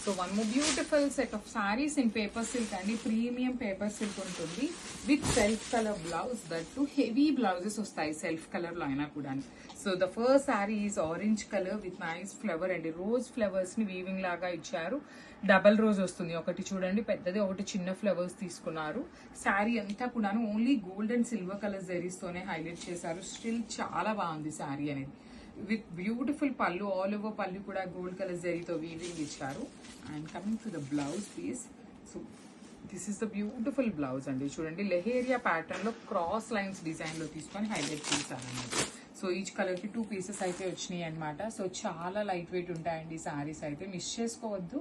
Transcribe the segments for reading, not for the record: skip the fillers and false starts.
So one more beautiful set of sarees in paper silk and premium paper silk ఉంటుంది with self color blouse. That too heavy blouses వస్తాయి self color లో అయినా కూడా. So the first saree is orange color with nice flower and rose flowers ని weaving లాగా ఇచ్చారు. Double rose వస్తుంది, ఒకటి చూడండి పెద్దది, ఒకటి చిన్న ఫ్లవర్స్ తీసుకున్నారు. శారీ అంతా కూడా only gold and silver colour zaris తోనే హైలైట్ చేశారు. స్టిల్ చాలా బాగుంది శారీ అనేది. విత్ బ్యూటిఫుల్ పళ్ళు, ఆల్ ఓవర్ పళ్ళు కూడా గోల్డ్ కలర్ జరీతో వీవింగ్ ఇచ్చారు. And coming to the blouse piece, so this is the beautiful blouse అండి. చూడండి లెహేరియా ప్యాటర్న్ లో క్రాస్ లైన్స్ డిజైన్ లో తీసుకొని హైలైట్ చేశారు అన్నమాట. సో ఈచ్ కలర్ కి 2 పీసెస్ అయితే వచ్చినాయి అనమాట. సో చాలా లైట్ వెయిట్ ఉంటాయండి సారీస్, అయితే మిస్ చేసుకోవద్దు.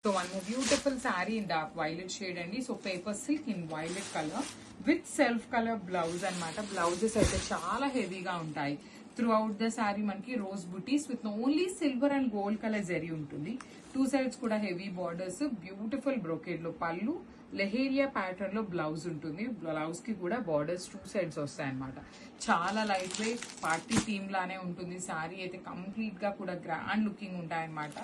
So one more beautiful sari in dark violet shade అండి. So paper silk in violet colour with self colour blouse అనమాట. బ్లౌజెస్ అయితే చాలా హెవీగా ఉంటాయి. త్రూ అవుట్ ద శారీ మనకి rose buttis with only silver and gold colour zari ఉంటుంది. 2 sides కూడా heavy borders, beautiful brocade లో పళ్ళు, లెహేరియా ప్యాటర్న్ లో బ్లౌజ్ ఉంటుంది. బ్లౌజ్ కి కూడా బార్డర్స్ 2 సైడ్స్ వస్తాయి అనమాట. చాలా లైట్ వెయిట్ పార్టీ థీమ్ లానే ఉంటుంది. శారీ అయితే కంప్లీట్ గా కూడా గ్రాండ్ లుకింగ్ ఉంటాయన్నమాట.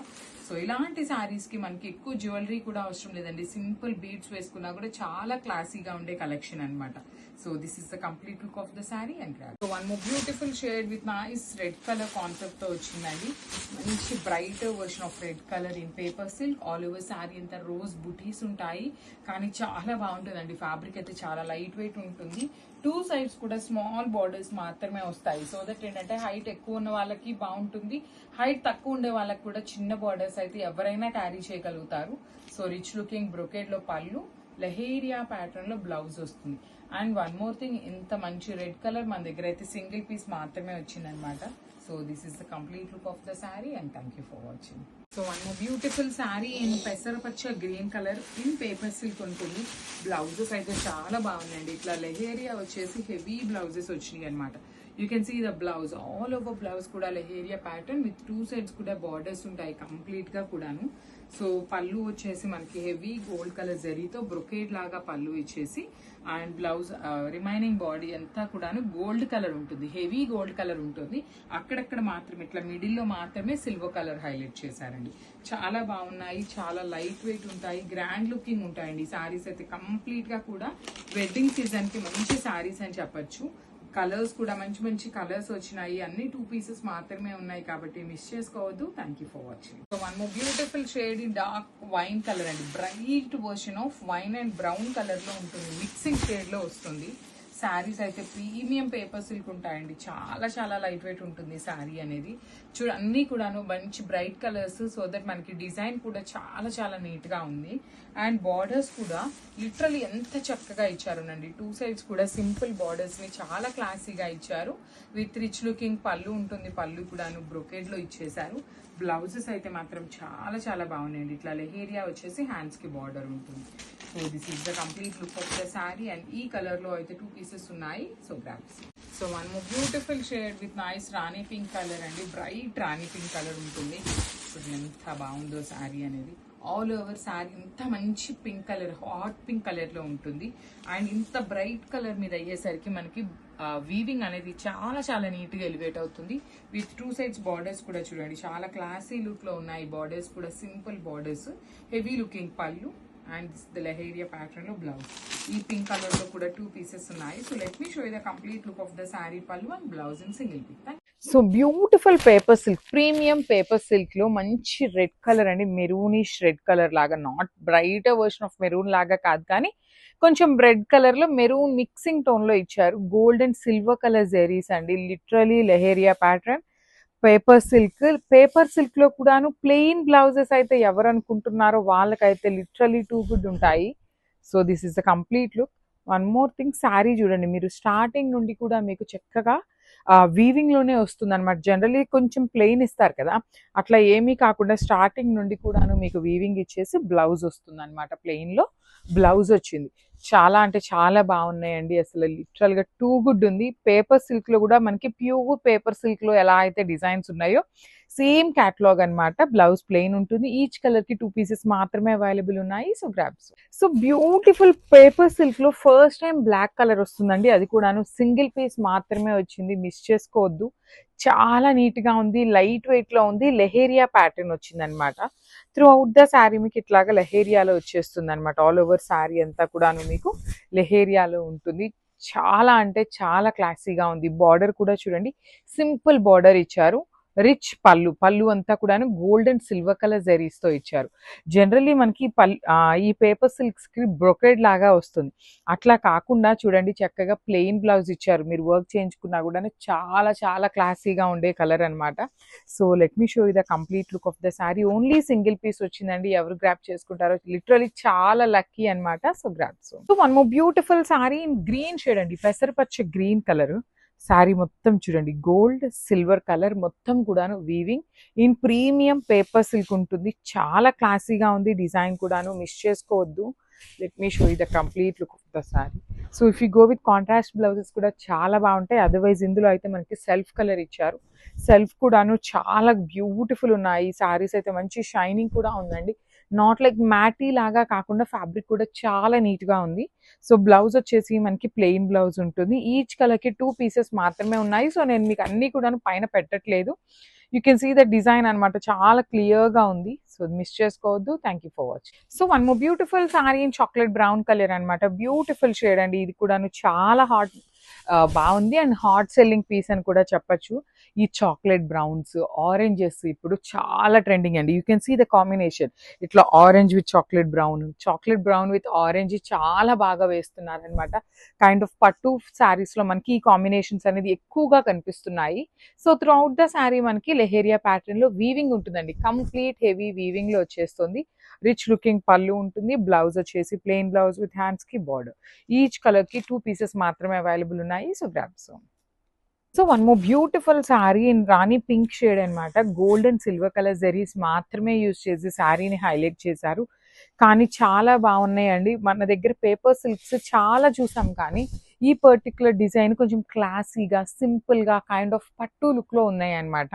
సో ఇలాంటి శారీస్ కి మనకి ఎక్కువ జ్యువెలరీ కూడా అవసరం లేదండి. సింపుల్ బీడ్స్ వేసుకున్నా కూడా చాలా క్లాసీగా ఉండే కలెక్షన్ అనమాట. So this is the complete look of the sari and grab. So one more beautiful shade with nice red colour concept తో వచ్చిందండి. మంచి bright version of red colour in paper silk. All over sari అంతా rose బుటీస్ ఉంటాయి, కానీ చాలా బాగుంటుందండి. Fabric అయితే చాలా లైట్ వెయిట్ ఉంటుంది. 2 సైడ్స్ కూడా స్మాల్ బార్డర్స్ మాత్రమే వస్తాయి. సో దట్ ఏంటంటే హైట్ ఎక్కువ ఉన్న వాళ్ళకి బాగుంటుంది, హైట్ తక్కువ ఉండే వాళ్ళకి కూడా చిన్న బార్డర్స్ అయితే ఎవరైనా క్యారీ చేయగలుగుతారు. సో రిచ్ లుకింగ్ బ్రొకేడ్ లో పళ్ళు, లెహేరియా ప్యాటర్న్ లో బ్లౌజ్ వస్తుంది. అండ్ వన్ మోర్ థింగ్, ఇంత మంచి రెడ్ కలర్ మన దగ్గర అయితే సింగిల్ పీస్ మాత్రమే వచ్చిందనమాట. So this is the complete look of the sari and thank you for watching. So one more beautiful sari in పెసరపచ్చ green colour in paper silk ఉంటుంది. Blouses అయితే చాలా బాగున్నాయండి. ఇట్లా లెహేరియా వచ్చేసి హెవీ బ్లౌజెస్ వచ్చినాయి అనమాట. You can see the blouse, all over blouse కూడా లెహేరియా ప్యాటర్న్ విత్ 2 సైడ్స్ కూడా బార్డర్స్ ఉంటాయి కంప్లీట్ గా కూడాను. సో పళ్ళు వచ్చేసి మనకి హెవీ గోల్డ్ కలర్ జరీతో బ్రొకేడ్ లాగా పళ్ళు ఇచ్చేసి, అండ్ బ్లౌజ్ రిమైనింగ్ బాడీ అంతా కూడాను గోల్డ్ కలర్ ఉంటుంది, హెవీ గోల్డ్ కలర్ ఉంటుంది. అక్కడక్కడ మాత్రమే ఇట్లా మిడిల్ లో మాత్రమే సిల్వర్ కలర్ హైలైట్ చేశారండి. చాలా బాగున్నాయి, చాలా లైట్ వెయిట్ ఉంటాయి, గ్రాండ్ లుకింగ్ ఉంటాయండి. సారీస్ అయితే కంప్లీట్ గా కూడా వెడ్డింగ్ సీజన్ కి మంచి సారీస్ అని చెప్పొచ్చు. కలర్స్ కూడా మంచి మంచి కలర్స్ వచ్చినాయి. అన్ని 2 పీసెస్ మాత్రమే ఉన్నాయి కాబట్టి మిస్ చేసుకోవద్దు. Thank you for watching. So one more beautiful shade in dark wine colour అండి. Bright version of wine and brown colour లో ఉంటుంది, మిక్సింగ్ షేడ్ లో వస్తుంది. శారీస్ అయితే ప్రీమియం పేపర్ సిల్క్ ఉంటాయండి. చాలా చాలా లైట్ వెయిట్ ఉంటుంది శారీ అనేది. చూడ అన్ని కూడాను మంచి బ్రైట్ కలర్స్. సో దట్ మనకి డిజైన్ కూడా చాలా చాలా నీట్ గా ఉంది. అండ్ బార్డర్స్ కూడా లిటరలీ ఎంత చక్కగా ఇచ్చారునండి. 2 సైడ్స్ కూడా సింపుల్ బార్డర్స్ ని చాలా క్లాసీగా ఇచ్చారు. విత్ రిచ్ లుకింగ్ పళ్ళు ఉంటుంది, పళ్ళు కూడాను బ్రొకేడ్ లో ఇచ్చేసారు. బ్లౌజెస్ అయితే మాత్రం చాలా చాలా బాగున్నాయండి. ఇట్లా లెహేరియా వచ్చేసి హ్యాండ్స్ కి బార్డర్ ఉంటుంది. So this is the complete look of the sari and ఈ కలర్ లో అయితే 2 పీసెస్ ఉన్నాయి. So grasp. So one more beautiful shade with nice Rani pink colour అండి. బ్రైట్ రాణి పింక్ కలర్ ఉంటుంది. సో ఎంత బాగుందో శారీ అనేది. ఆల్ ఓవర్ శారీ ఇంత మంచి pink colour, hot pink colour లో ఉంటుంది. అండ్ ఇంత బ్రైట్ కలర్ మీద అయ్యేసరికి మనకి వీవింగ్ అనేది చాలా చాలా నీట్ గా ఎలివేట్ అవుతుంది. విత్ 2 సైడ్స్ బార్డర్స్ కూడా చూడండి చాలా క్లాసీ లుక్ లో ఉన్నాయి. బార్డర్స్ కూడా simple borders, heavy looking pallu and the leheriya pattern లో బ్లౌజ్. ఈ పింక్ కలర్ లో కూడా 2 పీసెస్ ఉన్నాయి. So let me show the complete look of the sari, pallu and blouse in single piece. So beautiful paper silk, premium paper silk లో మంచి red colour అండి. Maroonish red colour లాగా, not bright version of maroon లాగా కాదు, కానీ కొంచెం red colour లో maroon mixing tone లో ఇచ్చారు. Gold and silver colour zaris అండి. Literally leheriya pattern paper silk. Paper silk లో కూడాను ప్లెయిన్ బ్లౌజెస్ అయితే ఎవరు అనుకుంటున్నారో వాళ్ళకైతే లిటరలీ టూ గుడ్ ఉంటాయి. So this is the complete look. One more thing, sari చూడండి మీరు స్టార్టింగ్ నుండి కూడా మీకు చక్కగా వీవింగ్ లోనే వస్తుంది అనమాట. జనరలీ కొంచెం ప్లెయిన్ ఇస్తారు కదా, అట్లా ఏమీ కాకుండా స్టార్టింగ్ నుండి కూడాను మీకు వీవింగ్ ఇచ్చేసి బ్లౌజ్ వస్తుంది అనమాట. ప్లెయిన్ లో బ్లౌజ్ వచ్చింది. చాలా అంటే చాలా బాగున్నాయండి. అసలు లిటరల్ గా టూ గుడ్ ఉంది. పేపర్ సిల్క్ లో కూడా మనకి ప్యూర్ పేపర్ సిల్క్ లో ఎలా అయితే డిజైన్స్ ఉన్నాయో సేమ్ క్యాటలాగ్ అనమాట. బ్లౌజ్ ప్లెయిన్ ఉంటుంది. ఈచ్ కలర్ కి 2 పీసెస్ మాత్రమే అవైలబుల్ ఉన్నాయి. So grabs. So beautiful paper silk లో ఫస్ట్ టైం బ్లాక్ కలర్ వస్తుందండి. అది కూడాను సింగిల్ పీస్ మాత్రమే వచ్చింది, మిస్ చేసుకోవద్దు. చాలా నీట్ గా ఉంది, లైట్ వెయిట్ లో ఉంది. లెహేరియా ప్యాటర్న్ వచ్చింది అనమాట. త్రూ అవుట్ ద శారీ మీకు ఇట్లాగా లెహేరియాలో వచ్చేస్తుంది అనమాట. ఆల్ ఓవర్ శారీ అంతా కూడాను మీకు లెహేరియాలో ఉంటుంది. చాలా అంటే చాలా క్లాసీగా ఉంది. బార్డర్ కూడా చూడండి, సింపుల్ బార్డర్ ఇచ్చారు. రిచ్ పళ్ళు, పళ్ళు అంతా కూడాను గోల్డ్ అండ్ సిల్వర్ కలర్ జెరీస్తో ఇచ్చారు. జనరల్లీ మనకి ఈ పేపర్ సిల్క్స్కి బ్రొకెడ్ లాగా వస్తుంది. అట్లా కాకుండా చూడండి చక్కగా ప్లెయిన్ బ్లౌజ్ ఇచ్చారు. మీరు వర్క్ చేయించుకున్నా కూడా చాలా చాలా క్లాసీగా ఉండే కలర్ అనమాట. So let me show you the complete look of the sari. Only single piece వచ్చిందండి. ఎవరు గ్రాప్ చేసుకుంటారో లిటరలీ చాలా లక్కీ అనమాట. So grab. So one more beautiful sari in green shade అండి, పెసరపచ్చ గ్రీన్ కలర్. శారీ మొత్తం చూడండి గోల్డ్ సిల్వర్ కలర్ మొత్తం కూడాను weaving in premium paper silk ఉంటుంది. చాలా క్లాసీగా ఉంది. డిజైన్ కూడాను మిస్ చేసుకోవద్దు. Let me show you the complete look of the sari. So if you go with contrast blouses కూడా చాలా బాగుంటాయి. అదర్వైజ్ ఇందులో అయితే మనకి సెల్ఫ్ కలర్ ఇచ్చారు. సెల్ఫ్ కూడాను చాలా బ్యూటిఫుల్ ఉన్నాయి. శారీస్ అయితే మంచి షైనింగ్ కూడా ఉందండి. నాట్ లైక్ మ్యాటీ లాగా కాకుండా ఫ్యాబ్రిక్ కూడా చాలా నీట్గా ఉంది. సో బ్లౌజ్ వచ్చేసి మనకి ప్లెయిన్ బ్లౌజ్ ఉంటుంది. ఈచ్ కలర్కి 2 పీసెస్ మాత్రమే ఉన్నాయి. సో నేను మీకు అన్ని కూడా పైన పెట్టట్లేదు. You can see the design అనమాట, చాలా క్లియర్గా ఉంది. సో మిస్ చేసుకోవద్దు. Thank you for watch. So one more beautiful sari in chocolate brown colour అనమాట. బ్యూటిఫుల్ షేడ్ అండి. ఇది కూడాను చాలా బాగుంది అండ్ హాట్ సెల్లింగ్ పీస్ అని కూడా చెప్పచ్చు. ఈ చాక్లెట్ బ్రౌన్స్, ఆరెంజెస్ ఇప్పుడు చాలా ట్రెండింగ్ అండి. You can see the combination. ఇట్లా orange with chocolate brown with orange చాలా బాగా వేస్తున్నారు అనమాట. కైండ్ ఆఫ్ పట్టు శారీస్లో మనకి ఈ కాంబినేషన్స్ అనేది ఎక్కువగా కనిపిస్తున్నాయి. So through out the sari మనకి లెహేరియా ప్యాటర్న్లో వీవింగ్ ఉంటుందండి. కంప్లీట్ హెవీ వీవింగ్లో వచ్చేస్తుంది. రిచ్ లుకింగ్ పళ్ళు ఉంటుంది. బ్లౌజ్ వచ్చేసి ప్లెయిన్ బ్లౌజ్ విత్ హ్యాండ్స్కి బార్డర్. ఈచ్ కలర్కి 2 పీసెస్ మాత్రమే అవైలబుల్ ఉన్నాయి. So grabs. So one more beautiful sari in rani pink shade అనమాట. Gold and silver colour zaris మాత్రమే యూజ్ చేసి శారీని హైలైట్ చేశారు. కానీ చాలా బాగున్నాయండి. మన దగ్గర పేపర్ సిల్క్స్ చాలా చూసాం, కానీ ఈ పర్టికులర్ డిజైన్ కొంచెం క్లాసీగా సింపుల్గా కైండ్ ఆఫ్ పట్టు లుక్లో ఉన్నాయి అనమాట.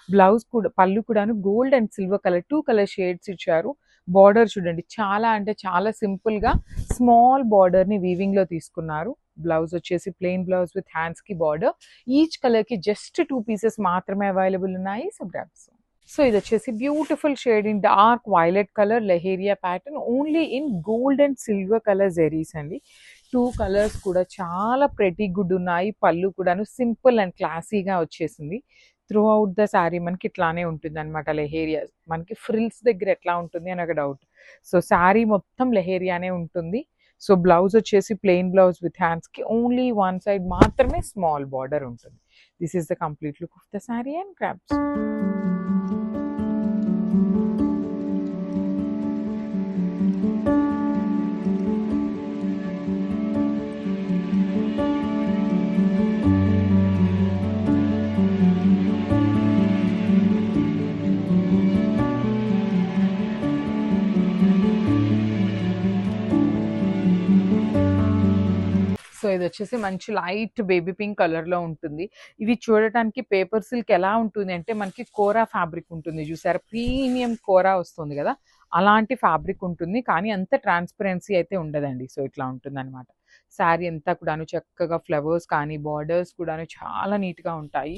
బ్లౌజ్ కూడా పళ్ళు కూడాను gold and silver colour 2 colour shades ఇచ్చారు. బార్డర్ చూడండి చాలా అంటే చాలా సింపుల్గా స్మాల్ బార్డర్ని వీవింగ్లో తీసుకున్నారు. బ్లౌజ్ వచ్చేసి ప్లెయిన్ బ్లౌజ్ విత్ హ్యాండ్స్కి బార్డర్. ఈచ్ కలర్కి జస్ట్ 2 పీసెస్ మాత్రమే అవైలబుల్ ఉన్నాయి. So grabs. సో ఇది వచ్చేసి beautiful shade in dark violet colour leheriya pattern only in gold and silver colour zaris అండి. 2 కలర్స్ కూడా చాలా ప్రెటీ గుడ్ ఉన్నాయి. పళ్ళు కూడాను సింపుల్ అండ్ క్లాసీగా వచ్చేసింది. త్రూ అవుట్ ద శారీ మనకి ఇట్లానే ఉంటుంది అనమాట. లెహేరియా మనకి ఫ్రిల్స్ దగ్గర ఎట్లా ఉంటుంది అని ఒక డౌట్. సో శారీ మొత్తం లెహేరియానే ఉంటుంది. సో బ్లౌజ్ వచ్చేసి ప్లెయిన్ బ్లౌజ్ విత్ హ్యాండ్స్కి ఓన్లీ వన్ సైడ్ మాత్రమే స్మాల్ బార్డర్ ఉంటుంది. This is the complete look of the sari and grabs. So ఇది వచ్చేసి మంచి లైట్ బేబీ పింక్ కలర్లో ఉంటుంది. ఇవి చూడటానికి పేపర్ సిల్క్ ఎలా ఉంటుంది అంటే మనకి కోరా ఫ్యాబ్రిక్ ఉంటుంది చూసారా, ప్రీమియం కోరా వస్తుంది కదా, అలాంటి ఫ్యాబ్రిక్ ఉంటుంది. కానీ అంత ట్రాన్స్పరెన్సీ అయితే ఉండదండి. సో ఇట్లా ఉంటుంది అనమాట. శారీ అంతా కూడాను చక్కగా ఫ్లవర్స్ కానీ బార్డర్స్ కూడాను చాలా నీట్గా ఉంటాయి.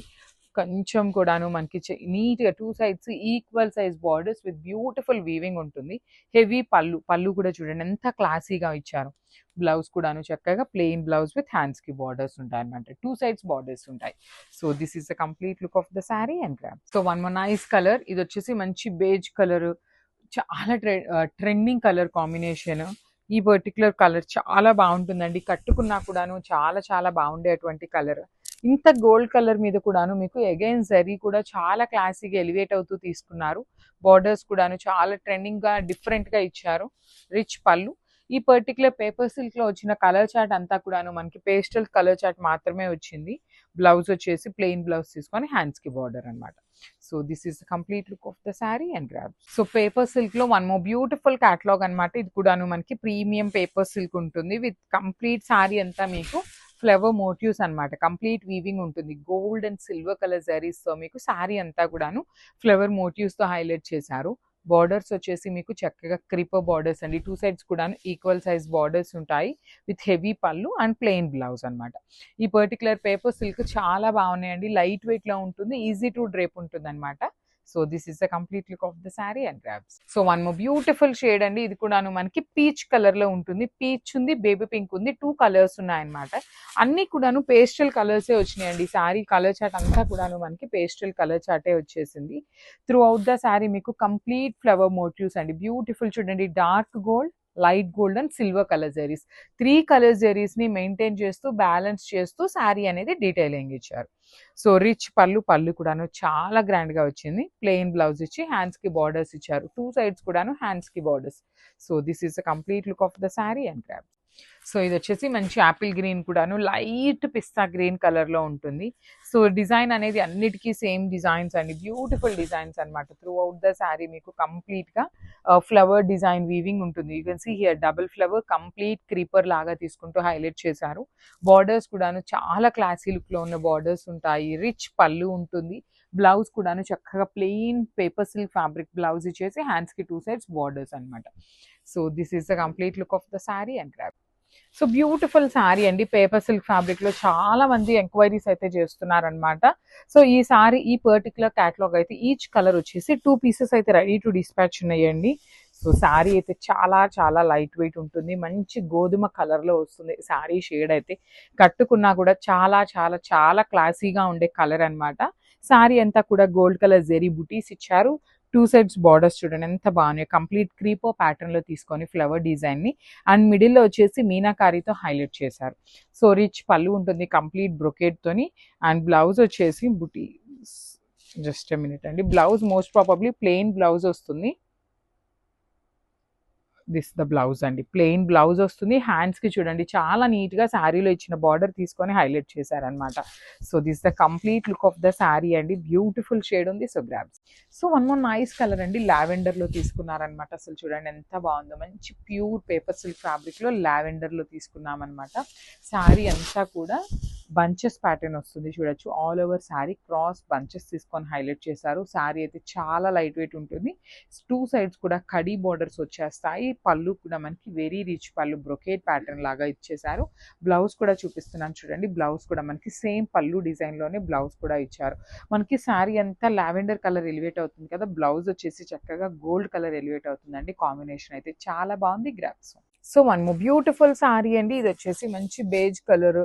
కొంచెం కూడాను మనకి నీట్గా 2 sides equal size borders with beautiful weaving ఉంటుంది. హెవీ పళ్ళు కూడా చూడండి ఎంత క్లాసీగా ఇచ్చారు. బ్లౌజ్ కూడాను చక్కగా ప్లెయిన్ బ్లౌజ్ విత్ హ్యాండ్స్కి బార్డర్స్ ఉంటాయి అనమాట. 2 సైడ్స్ బార్డర్స్ ఉంటాయి. So this is the complete look of the sari and grab. So one more nice colour. ఇది వచ్చేసి మంచి బేజ్ కలర్, చాలా ట్రెండింగ్ కలర్ కాంబినేషన్. ఈ పర్టికులర్ కలర్ చాలా బాగుంటుందండి. కట్టుకున్నా కూడాను చాలా చాలా బాగుండేటువంటి కలర్. ఇంత గోల్డ్ కలర్ మీద కూడాను మీకు అగైన్ జరీ కూడా చాలా క్లాసీగా ఎలివేట్ అవుతూ తీసుకున్నారు. బార్డర్స్ కూడాను చాలా ట్రెండింగ్గా డిఫరెంట్గా ఇచ్చారు. రిచ్ పళ్ళు. ఈ పర్టికులర్ పేపర్ సిల్క్లో వచ్చిన కలర్ చార్ట్ అంతా కూడాను మనకి పేస్టల్ కలర్ చార్ట్ మాత్రమే వచ్చింది. బ్లౌజ్ వచ్చేసి ప్లెయిన్ బ్లౌజ్ తీసుకొని హ్యాండ్స్కి బార్డర్ అనమాట. So this is the complete look of the sari and grab. So paper సిల్క్లో వన్ మోర్ బ్యూటిఫుల్ క్యాటలాగ్ అనమాట. ఇది కూడాను మనకి ప్రీమియం పేపర్ సిల్క్ ఉంటుంది. విత్ కంప్లీట్ శారీ అంతా మీకు ఫ్లవర్ మోటివ్స్ అనమాట. కంప్లీట్ వీవింగ్ ఉంటుంది. గోల్డ్ అండ్ సిల్వర్ కలర్ జరీస్తో మీకు శారీ అంతా కూడాను ఫ్లవర్ మోటివ్స్తో హైలైట్ చేశారు. బార్డర్స్ వచ్చేసి మీకు చక్కగా క్రీపర్ బార్డర్స్ అండి. 2 సైడ్స్ కూడా ఈక్వల్ సైజ్ బార్డర్స్ ఉంటాయి విత్ హెవీ పళ్ళు అండ్ ప్లెయిన్ బ్లౌజ్ అనమాట. ఈ పర్టికులర్ పేపర్ సిల్క్ చాలా బాగున్నాయండి. లైట్ వెయిట్లో ఉంటుంది. ఈజీ టు డ్రేప్ ఉంటుంది అనమాట. So this is the complete look of the sari and grabs. So one more beautiful shade అండి, ఇది కూడాను మనకి పీచ్ కలర్ లో ఉంటుంది. పీచ్ ఉంది, బేబీ పింక్ ఉంది, 2 కలర్స్ ఉన్నాయన్నమాట. అన్ని కూడాను పేస్టల్ కలర్సే వచ్చినాయండి. శారీ కలర్ చార్ట్ అంతా కూడాను మనకి పేస్టల్ కలర్ చార్టే వచ్చేసింది. త్రూ అవుట్ ద శారీ మీకు కంప్లీట్ ఫ్లవర్ మోటివ్స్ అండి, బ్యూటిఫుల్ చూడండి, dark gold, light gold and silver colour zaris, 3 colour zaris ని మెయింటైన్ చేస్తూ బ్యాలెన్స్ చేస్తూ శారీ అనేది డీటెయిలింగ్ ఇచ్చారు. సో రిచ్ పళ్ళు కూడాను చాలా గ్రాండ్ గా వచ్చింది. ప్లెయిన్ బ్లౌజ్ ఇచ్చి హ్యాండ్స్ కి బార్డర్స్ ఇచ్చారు, 2 సైడ్స్ కూడాను హ్యాండ్స్ కి borders. So this is the complete look of the sari and grab. So ఇది వచ్చేసి మంచి యాపిల్ గ్రీన్ కూడాను లైట్ పిస్తా గ్రీన్ కలర్ లో ఉంటుంది. సో డిజైన్ అనేది అన్నిటికీ సేమ్ డిజైన్స్ అండి, బ్యూటిఫుల్ డిజైన్స్ అన్నమాట. త్రూ అవుట్ ద శారీ మీకు కంప్లీట్ గా ఫ్లవర్ డిజైన్ వీవింగ్ ఉంటుంది. You can see here double flower complete creeper లాగా తీసుకుంటూ హైలైట్ చేశారు. బార్డర్స్ కూడాను చాలా క్లాసీ లుక్ లో ఉన్న బార్డర్స్ ఉంటాయి. రిచ్ పళ్ళు ఉంటుంది. బ్లౌజ్ కూడాను చక్కగా plain paper silk fabric blouse ఇచ్చేసి హ్యాండ్స్ కి 2 సైడ్స్ బార్డర్స్ అన్నమాట. So this is the complete look of the sari and grab. So beautiful sari అండి, పేపర్ సిల్క్ ఫ్యాబ్రిక్ లో చాలా మంది ఎంక్వైరీస్ అయితే చేస్తున్నారనమాట. సో ఈ శారీ ఈ పర్టికులర్ క్యాటలాగ్ అయితే ఈచ్ కలర్ వచ్చేసి 2 పీసెస్ అయితే రెడీ టు డిస్పాచ్ ఉన్నాయండి. సో శారీ అయితే చాలా చాలా లైట్ వెయిట్ ఉంటుంది, మంచి గోధుమ కలర్ లో వస్తుంది శారీ షేడ్ అయితే. కట్టుకున్నా కూడా చాలా చాలా చాలా క్లాసీగా ఉండే కలర్ అన్నమాట. శారీ అంతా కూడా గోల్డ్ కలర్ జెరీ బుటీస్ ఇచ్చారు. 2 సైడ్స్ బార్డర్స్ చూడండి ఎంత బాగున్నాయి, కంప్లీట్ క్రీపో ప్యాటర్న్ లో తీసుకొని ఫ్లవర్ డిజైన్ ని అండ్ మిడిల్ లో వచ్చేసి మీనాకారితో హైలైట్ చేశారు. సో రిచ్ పళ్ళు ఉంటుంది కంప్లీట్ బ్రొకేట్ తోని అండ్ బ్లౌజ్ వచ్చేసి బుటీ. జస్ట్ ఎ మినిట్ అండి, blouse most probably plain blouse వస్తుంది. దిస్ ద బ్లౌజ్ అండి, ప్లెయిన్ బ్లౌజ్ వస్తుంది. హ్యాండ్స్ కి చూడండి చాలా నీట్ గా శారీలో ఇచ్చిన బార్డర్ తీసుకొని హైలైట్ చేశారనమాట. So this the complete look of the sari అండి, బ్యూటిఫుల్ షేడ్ ఉంది. So grabs. So one more nice colour అండి, లావెండర్ లో తీసుకున్నారనమాట. అసలు చూడండి ఎంత బాగుందో, మంచి ప్యూర్ పేపర్ సిల్క్ ఫ్యాబ్రిక్ లో లావెండర్ లో తీసుకున్నాం అనమాట. శారీ అంతా కూడా బంచెస్ ప్యాటర్న్ వస్తుంది చూడొచ్చు, all over sari cross bunches తీసుకొని హైలైట్ చేశారు. శారీ అయితే చాలా లైట్ వెయిట్ ఉంటుంది. 2 సైడ్స్ కూడా కడీ బార్డర్స్ వచ్చేస్తాయి. పళ్ళు కూడా మనకి వెరీ రిచ్ పళ్ళు బ్రొకేట్ ప్యాటర్న్ లాగా ఇచ్చేసారు. బ్లౌజ్ కూడా చూపిస్తున్నాను చూడండి, బ్లౌజ్ కూడా మనకి సేమ్ పళ్ళు డిజైన్ లోనే బ్లౌజ్ కూడా ఇచ్చారు. మనకి శారీ అంతా లావెండర్ కలర్ ఎలివేట్ అవుతుంది కదా, బ్లౌజ్ వచ్చేసి చక్కగా గోల్డ్ కలర్ ఎలివేట్ అవుతుందండి. కాంబినేషన్ అయితే చాలా బాగుంది. Grasp. So one more beautiful sari అండి, ఇది వచ్చేసి మంచి బేజ్ కలర్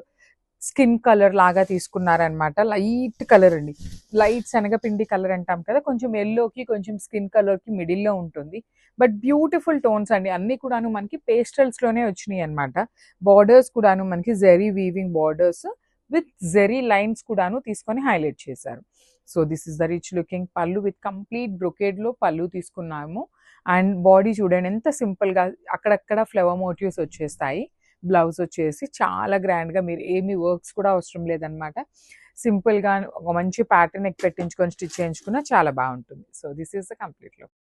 స్కిన్ కలర్ లాగా తీసుకున్నారనమాట. లైట్ కలర్ అండి, లైట్ శనగపిండి కలర్ అంటాం కదా, కొంచెం ఎల్లోకి కొంచెం స్కిన్ కలర్ కి మిడిల్ లో ఉంటుంది. బట్ బ్యూటిఫుల్ టోన్స్ అండి, అన్ని కూడాను మనకి పేస్టల్స్ లోనే వచ్చినాయి అనమాట. బార్డర్స్ కూడాను మనకి zari weaving borders with zari lines కూడాను తీసుకొని హైలైట్ చేశారు. So this is the rich looking పళ్ళు విత్ కంప్లీట్ బ్రొకేడ్ లో పళ్ళు తీసుకున్నాము. అండ్ బాడీ చూడండి ఎంత సింపుల్ గా అక్కడక్కడ ఫ్లవర్ మోటివ్స్ వచ్చేస్తాయి. బ్లౌజ్ వచ్చేసి చాలా గ్రాండ్ గా, మీరు ఏమి వర్క్స్ కూడా అవసరం లేదనమాట. సింపుల్ గా ఒక మంచి ప్యాటర్న్ పెట్టించుకొని స్టిచ్ చేయించుకున్నా చాలా బాగుంటుంది. So this is the complete look.